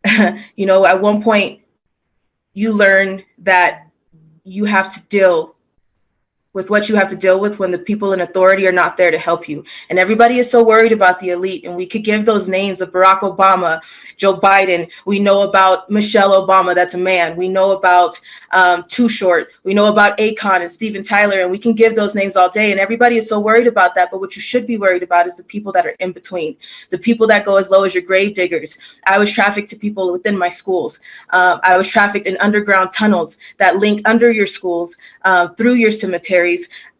at one point you learn that you have to deal with what you have to deal with when the people in authority are not there to help you. And everybody is so worried about the elite. And we could give those names of Barack Obama, Joe Biden. We know about Michelle Obama, that's a man. We know about Too Short. We know about Akon and Steven Tyler. And we can give those names all day. And everybody is so worried about that. But what you should be worried about is the people that are in between, the people that go as low as your grave diggers. I was trafficked to people within my schools. I was trafficked in underground tunnels that link under your schools, through your cemeteries,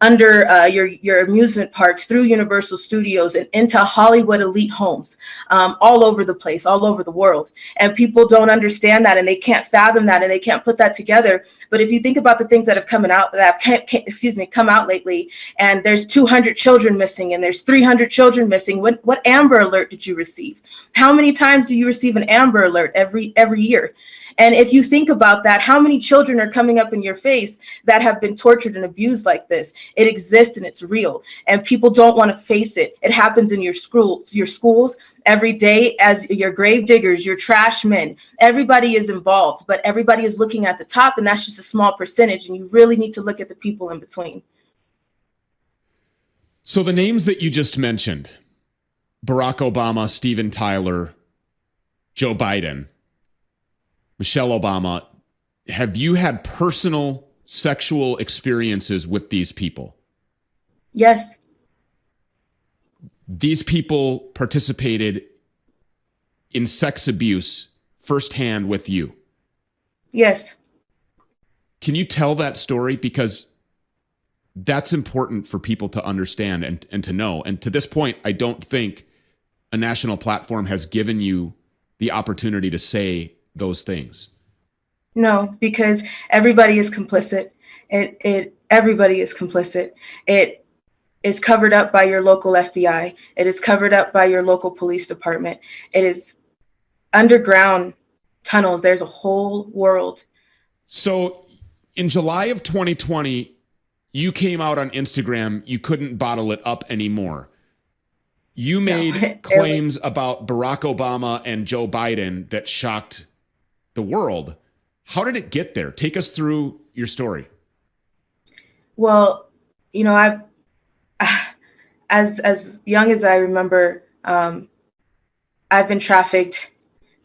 under your amusement parks, through Universal Studios, and into Hollywood elite homes, all over the place, all over the world. And people don't understand that, and they can't fathom that, and they can't put that together. But if you think about the things that have come out lately, and there's 200 children missing, and there's 300 children missing. What Amber Alert did you receive? How many times do you receive an Amber Alert every year? And if you think about that, how many children are coming up in your face that have been tortured and abused like this? It exists and it's real. And people don't want to face it. It happens in your schools every day, as your grave diggers, your trash men. Everybody is involved, but everybody is looking at the top, and that's just a small percentage. And you really need to look at the people in between. So the names that you just mentioned, Barack Obama, Steven Tyler, Joe Biden, Michelle Obama, have you had personal sexual experiences with these people? Yes. These people participated in sex abuse firsthand with you? Yes. Can you tell that story? Because that's important for people to understand and to know. And to this point, I don't think a national platform has given you the opportunity to say those things. No, because everybody is complicit. Everybody is complicit. It is covered up by your local FBI. It is covered up by your local police department. It is underground tunnels. There's a whole world. So in July of 2020, you came out on Instagram. You couldn't bottle it up anymore. You made claims about Barack Obama and Joe Biden that shocked the world. How did it get there? Take us through your story. Well, I as young as I remember, I've been trafficked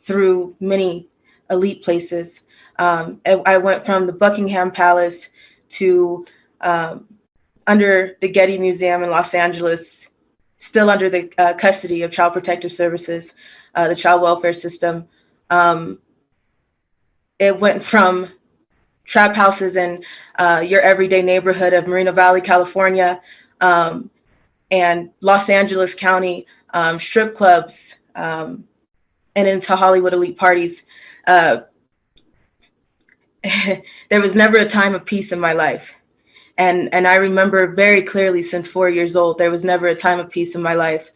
through many elite places. I went from the Buckingham Palace to under the Getty Museum in Los Angeles, still under the custody of Child Protective Services, the child welfare system. It went from trap houses in your everyday neighborhood of Moreno Valley, California, and Los Angeles County, strip clubs, and into Hollywood elite parties. There was never a time of peace in my life. And I remember very clearly since 4 years old, there was never a time of peace in my life.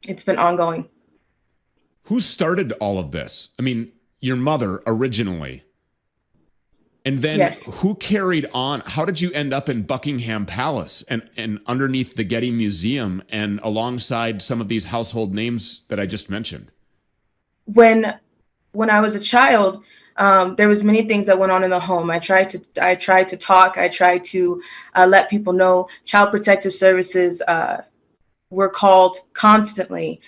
It's been ongoing. Who started all of this? I mean, your mother originally. And then Yes. Who carried on? How did you end up in Buckingham Palace and underneath the Getty Museum and alongside some of these household names that I just mentioned? When I was a child, there was many things that went on in the home. I tried to talk. I tried to let people know. Child Protective Services were called constantly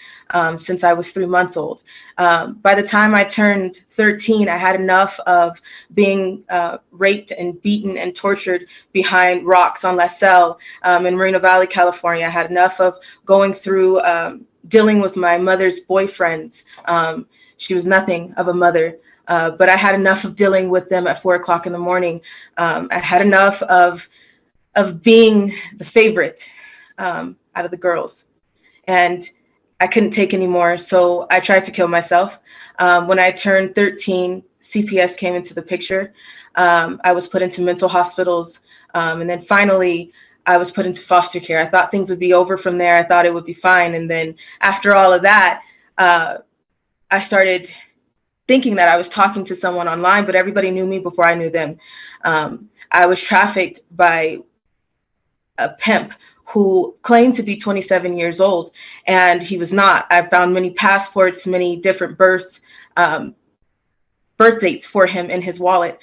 since I was 3 months old. By the time I turned 13, I had enough of being raped and beaten and tortured behind rocks on La Salle in Moreno Valley, California. I had enough of going through dealing with my mother's boyfriends. She was nothing of a mother. But I had enough of dealing with them at 4 o'clock in the morning. I had enough of being the favorite out of the girls, and I couldn't take anymore. So I tried to kill myself. When I turned 13, CPS came into the picture. I was put into mental hospitals, and then finally I was put into foster care. I thought things would be over from there. I thought it would be fine. And then after all of that, I started thinking that I was talking to someone online, but everybody knew me before I knew them. I was trafficked by a pimp who claimed to be 27 years old, and he was not. I found many passports, many different birth dates for him in his wallet.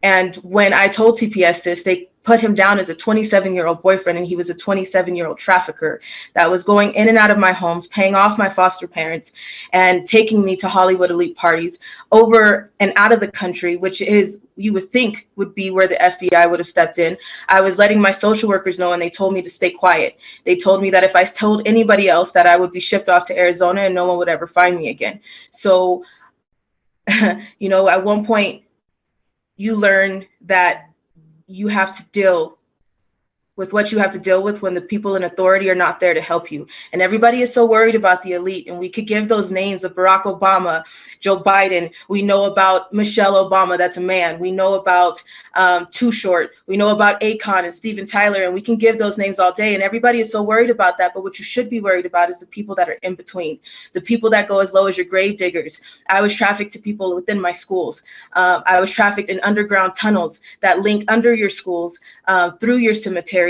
And when I told CPS this, they put him down as a 27-year-old boyfriend, and he was a 27-year-old trafficker that was going in and out of my homes, paying off my foster parents, and taking me to Hollywood elite parties over and out of the country, which is, you would think, would be where the FBI would have stepped in. I was letting my social workers know, and they told me to stay quiet. They told me that if I told anybody else, that I would be shipped off to Arizona and no one would ever find me again. So, at one point, you learn that you have to deal with what you have to deal with when the people in authority are not there to help you. And everybody is so worried about the elite. And we could give those names of Barack Obama, Joe Biden. We know about Michelle Obama, that's a man. We know about Too Short. We know about Akon and Steven Tyler. And we can give those names all day. And everybody is so worried about that. But what you should be worried about is the people that are in between, the people that go as low as your grave diggers. I was trafficked to people within my schools. I was trafficked in underground tunnels that link under your schools, through your cemeteries,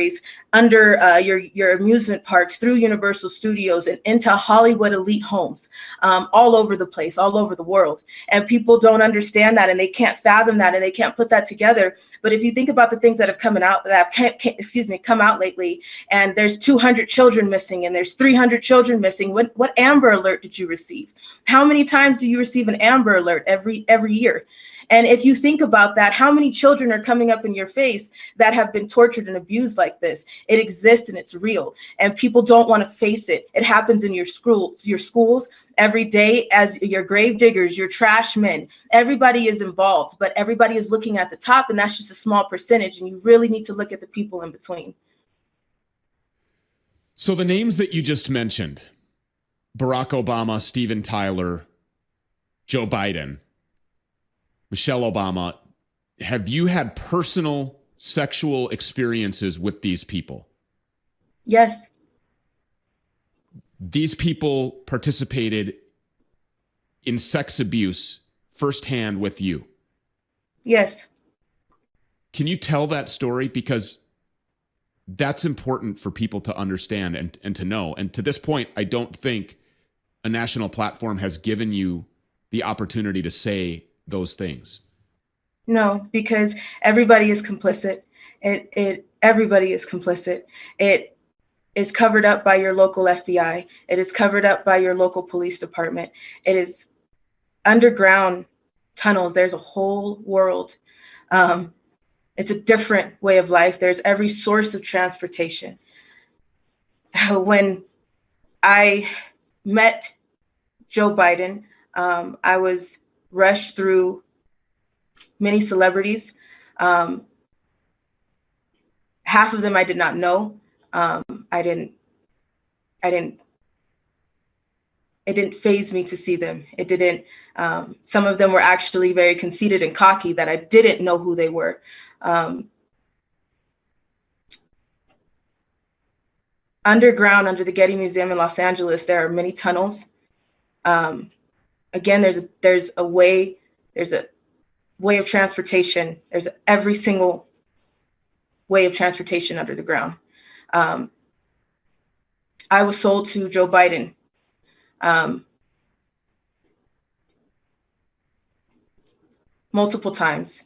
under your amusement parks, through Universal Studios, and into Hollywood elite homes, all over the place, all over the world. And people don't understand that, and they can't fathom that, and they can't put that together. But if you think about the things that have come out lately, and there's 200 children missing, and there's 300 children missing. What Amber Alert did you receive? How many times do you receive an Amber Alert every year? And if you think about that, how many children are coming up in your face that have been tortured and abused like this? It exists and it's real. And people don't want to face it. It happens in your schools every day, as your grave diggers, your trash men. Everybody is involved, but everybody is looking at the top, and that's just a small percentage. And you really need to look at the people in between. So the names that you just mentioned, Barack Obama, Steven Tyler, Joe Biden, Michelle Obama, have you had personal sexual experiences with these people? Yes. These people participated in sex abuse firsthand with you? Yes. Can you tell that story? Because that's important for people to understand and to know. And to this point, I don't think a national platform has given you the opportunity to say those things. No, because everybody is complicit. Everybody is complicit. It is covered up by your local FBI. It is covered up by your local police department. It is underground tunnels. There's a whole world. It's a different way of life. There's every source of transportation. When I met Joe Biden, I was rushed through many celebrities. Half of them I did not know. It didn't faze me to see them. It didn't. Some of them were actually very conceited and cocky that I didn't know who they were. Underground, under the Getty Museum in Los Angeles, there are many tunnels. Again, there's a way of transportation. There's every single way of transportation under the ground. I was sold to Joe Biden. Multiple times.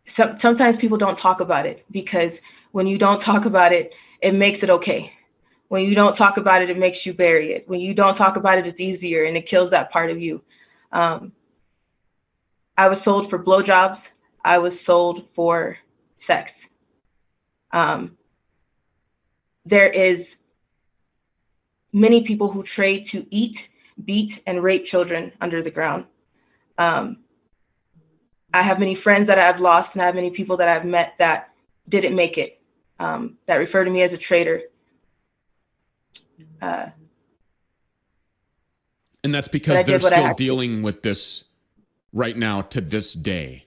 Sometimes people don't talk about it, because when you don't talk about it, it makes it okay. When you don't talk about it, it makes you bury it. When you don't talk about it, it's easier, and it kills that part of you. I was sold for blowjobs. I was sold for sex. There is many people who trade to eat, beat, and rape children under the ground. I have many friends that I've lost, and I have many people that I've met that didn't make it, that refer to me as a traitor. And that's because they're still dealing with this right now to this day.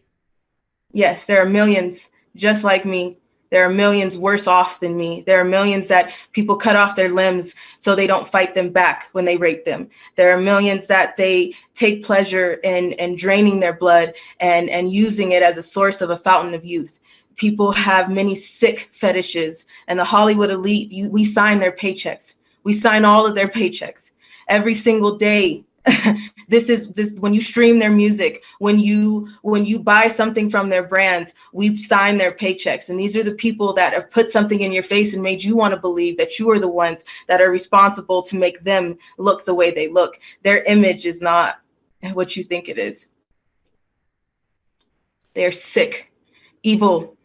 Yes, there are millions just like me There are millions worse off than me. There are millions that people cut off their limbs so they don't fight them back when they rape them. There are millions that they take pleasure in draining their blood and using it as a source of a fountain of youth. People have many sick fetishes, and the Hollywood elite, we sign their paychecks. We sign all of their paychecks every single day. This when you stream their music, when you buy something from their brands, we sign their paychecks. And these are the people that have put something in your face and made you want to believe that you are the ones that are responsible to make them look the way they look. Their image is not what you think it is. They're sick, evil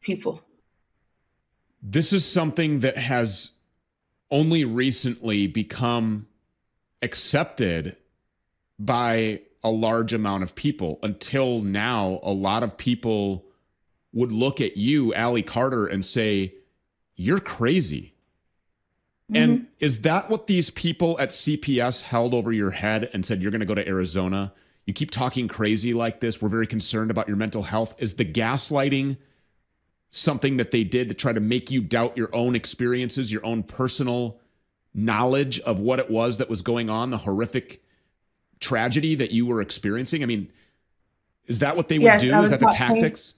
people. This is something that has only recently become accepted by a large amount of people. Until now, a lot of people would look at you, Allie Carter, and say, you're crazy. Mm-hmm. And is that what these people at CPS held over your head and said, you're going to go to Arizona? You keep talking crazy like this. We're very concerned about your mental health. Is the gaslighting something that they did to try to make you doubt your own experiences, your own personal knowledge of what it was that was going on, the horrific tragedy that you were experiencing? I mean, is that what they would do? Is that the tactics?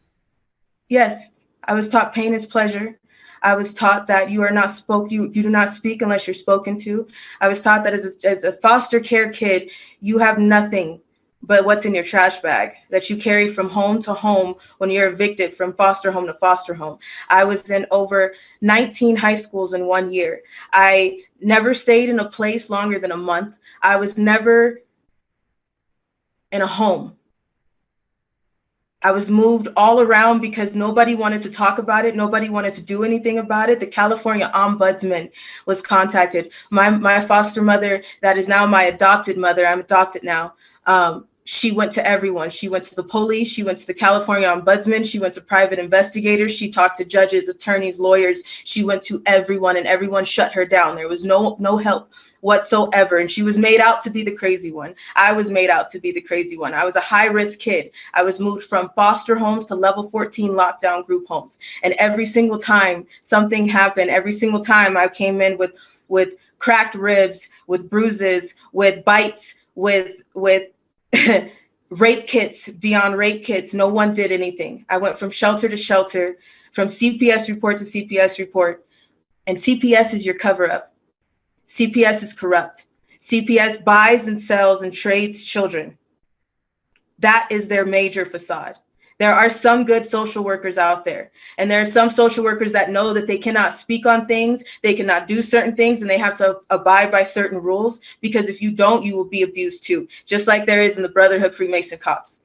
Yes. I was taught pain is pleasure. I was taught that you do not speak unless you're spoken to. I was taught that as a foster care kid, you have nothing but what's in your trash bag that you carry from home to home when you're evicted from foster home to foster home. I was in over 19 high schools in 1 year. I never stayed in a place longer than a month. I was never in a home. I was moved all around because nobody wanted to talk about it. Nobody wanted to do anything about it. The California Ombudsman was contacted. My foster mother, that is now my adopted mother, I'm adopted now. She went to everyone. She went to the police. She went to the California Ombudsman. She went to private investigators. She talked to judges, attorneys, lawyers. She went to everyone, and everyone shut her down. There was no help whatsoever. And she was made out to be the crazy one. I was made out to be the crazy one. I was a high-risk kid. I was moved from foster homes to level 14 lockdown group homes. And every single time something happened, every single time I came in with cracked ribs, with bruises, with bites, with rape kits beyond rape kits. No one did anything. I went from shelter to shelter, from CPS report to CPS report. And CPS is your cover-up. CPS is corrupt. CPS buys and sells and trades children. That is their major facade. There are some good social workers out there, and there are some social workers that know that they cannot speak on things, they cannot do certain things, and they have to abide by certain rules, because if you don't, you will be abused too, just like there is in the Brotherhood Freemason Cops.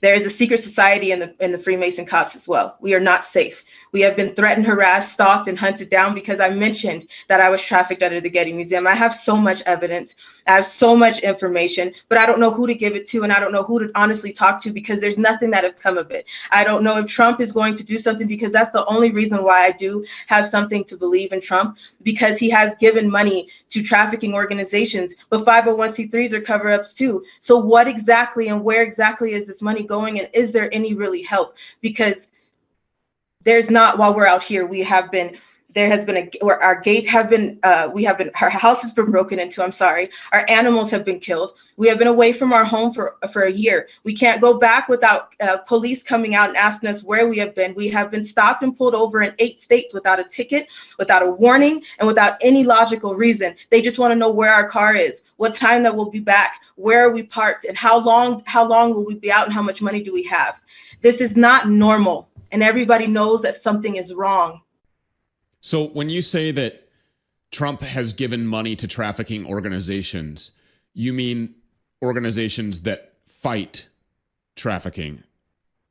There is a secret society in the Freemason Cops as well. We are not safe. We have been threatened, harassed, stalked, and hunted down because I mentioned that I was trafficked under the Getty Museum. I have so much evidence. I have so much information, but I don't know who to give it to, and I don't know who to honestly talk to, because there's nothing that has come of it. I don't know if Trump is going to do something, because that's the only reason why I do have something to believe in Trump, because he has given money to trafficking organizations, but 501c3s are cover-ups too. So what exactly and where exactly is this money going, and is there any really help? Because there's not. While we're out here, our house has been broken into. I'm sorry. Our animals have been killed. We have been away from our home for a year. We can't go back without police coming out and asking us where we have been. We have been stopped and pulled over in 8 states without a ticket, without a warning, and without any logical reason. They just want to know where our car is, what time that we'll be back, where are we parked, and how long will we be out, and how much money do we have. This is not normal, and everybody knows that something is wrong. So when you say that Trump has given money to trafficking organizations, you mean organizations that fight trafficking,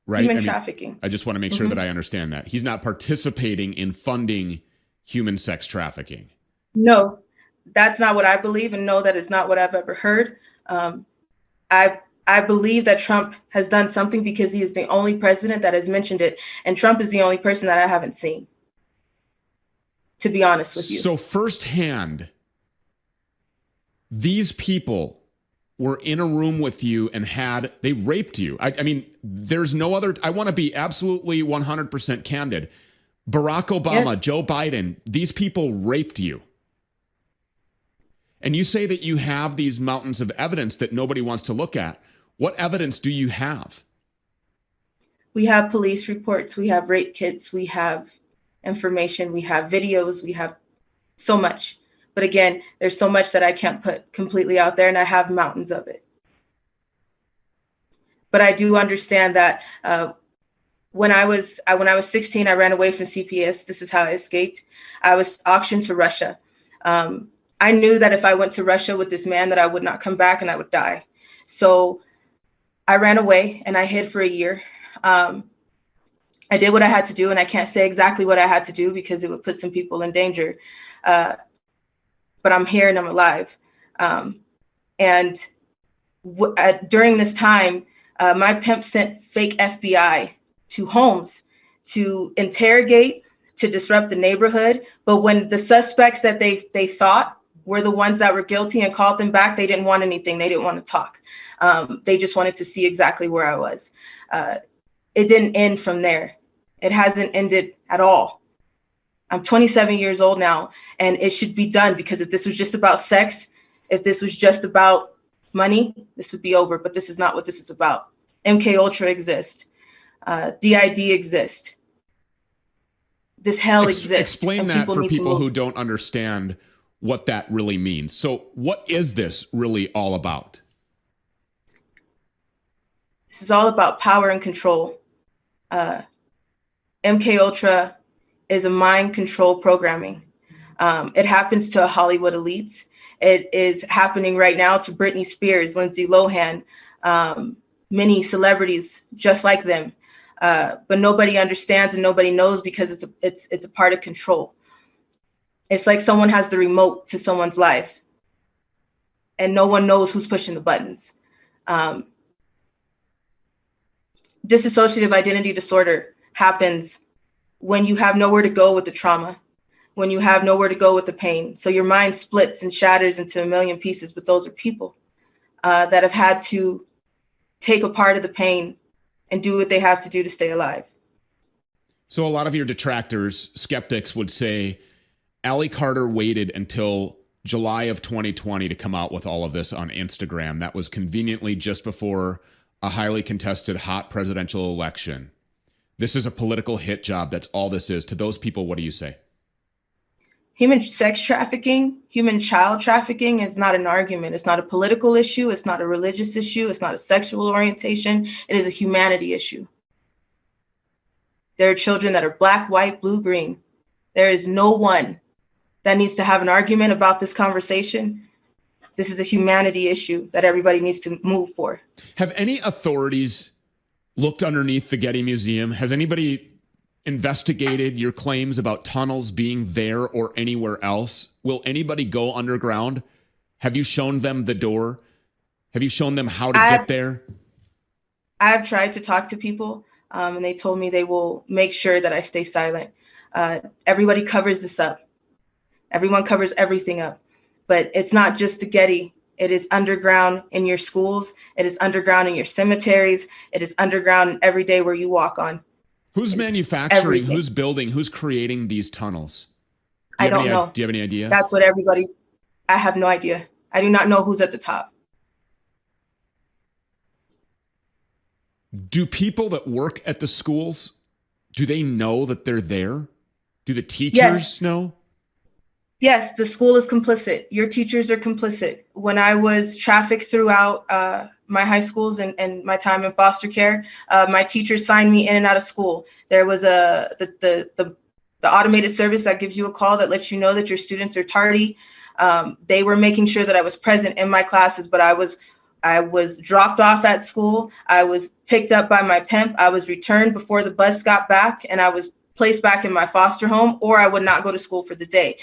right? Human trafficking. I just want to make sure that I understand that. He's not participating in funding human sex trafficking. No, that's not what I believe, and no, that is not what I've ever heard. I believe that Trump has done something because he is the only president that has mentioned it, and Trump is the only person that I haven't seen, to be honest with you. So firsthand, these people were in a room with you and they raped you. I mean, there's no other, I want to be absolutely 100% candid. Barack Obama, Yes. Joe Biden, these people raped you. And you say that you have these mountains of evidence that nobody wants to look at. What evidence do you have? We have police reports, we have rape kits, we have information, we have videos, we have so much. But again, there's so much that I can't put completely out there, and I have mountains of it. But I do understand that when I was 16, I ran away from CPS. This is how I escaped. I was auctioned to Russia. I knew that if I went to Russia with this man, that I would not come back and I would die. So I ran away and I hid for a year. I did what I had to do, and I can't say exactly what I had to do because it would put some people in danger. But I'm here and I'm alive. During this time, my pimp sent fake FBI to homes to interrogate, to disrupt the neighborhood. But when the suspects that they thought were the ones that were guilty and called them back, they didn't want anything. They didn't want to talk. They just wanted to see exactly where I was. It didn't end from there. It hasn't ended at all. I'm 27 years old now, and it should be done, because if this was just about sex, if this was just about money, this would be over. But this is not what this is about. MK Ultra exists. DID exists. This hell exists. Explain that for people who don't understand what that really means. So what is this really all about? This is all about power and control. MK Ultra is a mind control programming. It happens to Hollywood elites. It is happening right now to Britney Spears, Lindsay Lohan, many celebrities just like them. But nobody understands and nobody knows, because it's a part of control. It's like someone has the remote to someone's life and no one knows who's pushing the buttons. Dissociative identity disorder happens when you have nowhere to go with the trauma, when you have nowhere to go with the pain. So your mind splits and shatters into a million pieces, but those are people that have had to take a part of the pain and do what they have to do to stay alive. So a lot of your detractors, skeptics, would say Allie Carter waited until July of 2020 to come out with all of this on Instagram. That was conveniently just before a highly contested hot presidential election. This is a political hit job. That's all this is. To those people, what do you say? Human sex trafficking, human child trafficking is not an argument. It's not a political issue. It's not a religious issue. It's not a sexual orientation. It is a humanity issue. There are children that are black, white, blue, green. There is no one that needs to have an argument about this conversation. This is a humanity issue that everybody needs to move for. Have any authorities looked underneath the Getty Museum? Has anybody investigated your claims about tunnels being there or anywhere else? Will anybody go underground? Have you shown them the door? Have you shown them how to get there? I've tried to talk to people, and they told me they will make sure that I stay silent. Everybody covers this up. Everyone covers everything up. But it's not just the Getty. It is underground in your schools. It is underground in your cemeteries. It is underground every day where you walk on. Who's manufacturing, everything. Who's building, who's creating these tunnels? I don't know. Do you have any idea? That's what I have no idea. I do not know who's at the top. Do people that work at the schools, do they know that they're there? Do the teachers know? Yes, the school is complicit. Your teachers are complicit. When I was trafficked throughout my high schools and my time in foster care, my teachers signed me in and out of school. There was the automated service that gives you a call that lets you know that your students are tardy. They were making sure that I was present in my classes, but I was dropped off at school. I was picked up by my pimp. I was returned before the bus got back, and I was placed back in my foster home, or I would not go to school for the day.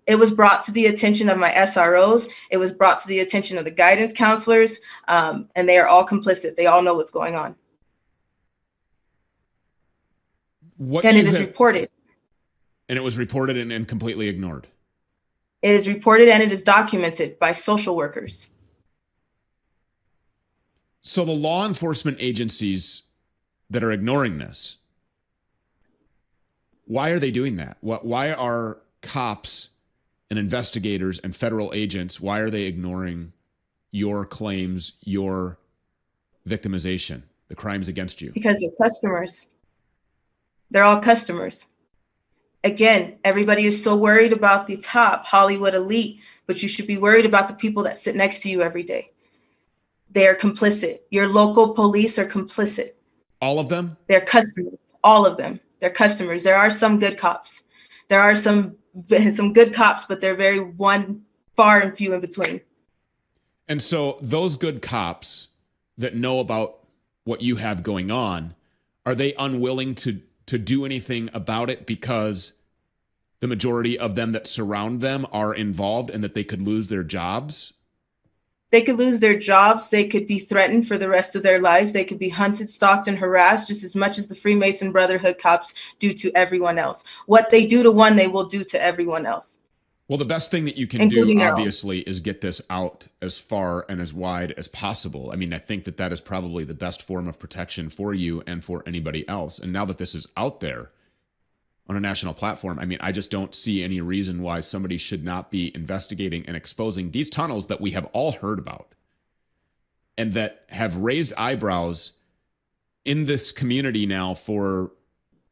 It was brought to the attention of my SROs. It was brought to the attention of the guidance counselors, and they are all complicit. They all know what's going on. And it is reported. And it was reported and completely ignored. It is reported and it is documented by social workers. So the law enforcement agencies that are ignoring this, why are they doing that? Why are cops and investigators and federal agents, why are they ignoring your claims, your victimization, the crimes against you? Because they're customers. They're all customers. Again, everybody is so worried about the top Hollywood elite, but you should be worried about the people that sit next to you every day. They are complicit. Your local police are complicit. All of them? They're customers. All of them. They're customers. There are some good cops. There are some good cops, but they're very far and few in between. And so those good cops that know about what you have going on, are they unwilling to do anything about it because the majority of them that surround them are involved and that they could lose their jobs? They could lose their jobs. They could be threatened for the rest of their lives. They could be hunted, stalked, and harassed just as much as the Freemason Brotherhood cops do to everyone else. What they do to one, they will do to everyone else. Well, the best thing that you can do, obviously, is get this out as far and as wide as possible. I mean, I think that is probably the best form of protection for you and for anybody else. And now that this is out there on a national platform, I mean, I just don't see any reason why somebody should not be investigating and exposing these tunnels that we have all heard about and that have raised eyebrows in this community now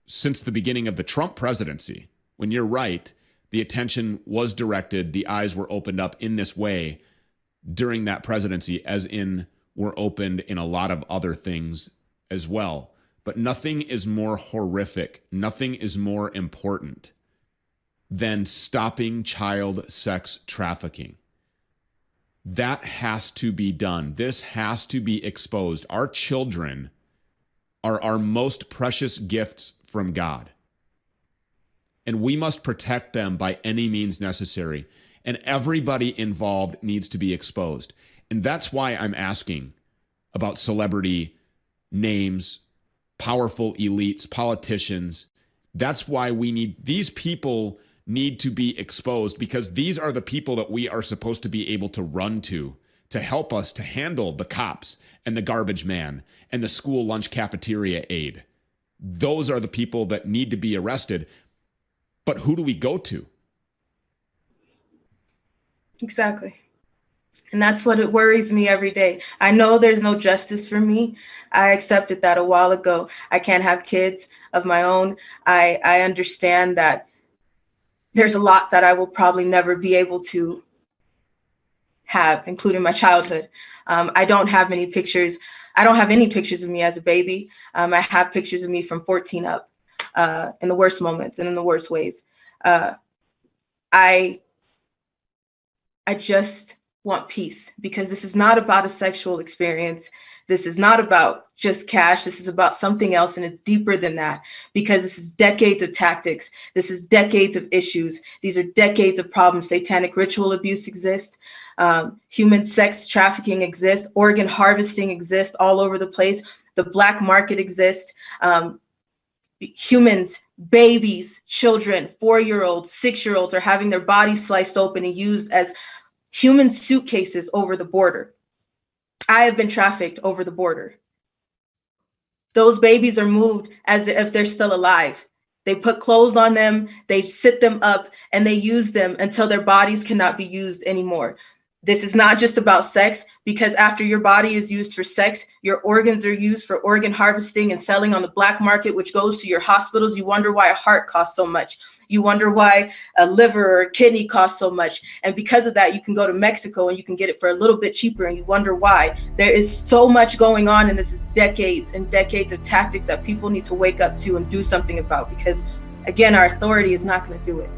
since the beginning of the Trump presidency. When you're right, the attention was directed, the eyes were opened up in this way during that presidency, as in were opened in a lot of other things as well. But nothing is more horrific, nothing is more important than stopping child sex trafficking. That has to be done. This has to be exposed. Our children are our most precious gifts from God. And we must protect them by any means necessary. And everybody involved needs to be exposed. And that's why I'm asking about celebrity names, powerful elites, politicians. That's why these people need to be exposed, because these are the people that we are supposed to be able to run to help us to handle the cops and the garbage man and the school lunch cafeteria aide. Those are the people that need to be arrested. But who do we go to? Exactly. And that's what it worries me every day. I know there's no justice for me. I accepted that a while ago. I can't have kids of my own. I understand that there's a lot that I will probably never be able to have, including my childhood. I don't have many pictures. I don't have any pictures of me as a baby. I have pictures of me from 14 up. In the worst moments and in the worst ways. I just want peace, because this is not about a sexual experience. This is not about just cash. This is about something else, and it's deeper than that, because this is decades of tactics. This is decades of issues. These are decades of problems. Satanic ritual abuse exists. Human sex trafficking exists. Organ harvesting exists all over the place. The black market exists. Humans, babies, children, 4-year-olds, 6-year-olds are having their bodies sliced open and used as human suitcases over the border. I have been trafficked over the border. Those babies are moved as if they're still alive. They put clothes on them, they sit them up, and they use them until their bodies cannot be used anymore. This is not just about sex, because after your body is used for sex, your organs are used for organ harvesting and selling on the black market, which goes to your hospitals. You wonder why a heart costs so much. You wonder why a liver or a kidney costs so much. And because of that, you can go to Mexico and you can get it for a little bit cheaper, and you wonder why. There is so much going on, and this is decades and decades of tactics that people need to wake up to and do something about, because, again, our authority is not going to do it.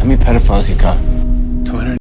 How many pedophiles you caught? 200.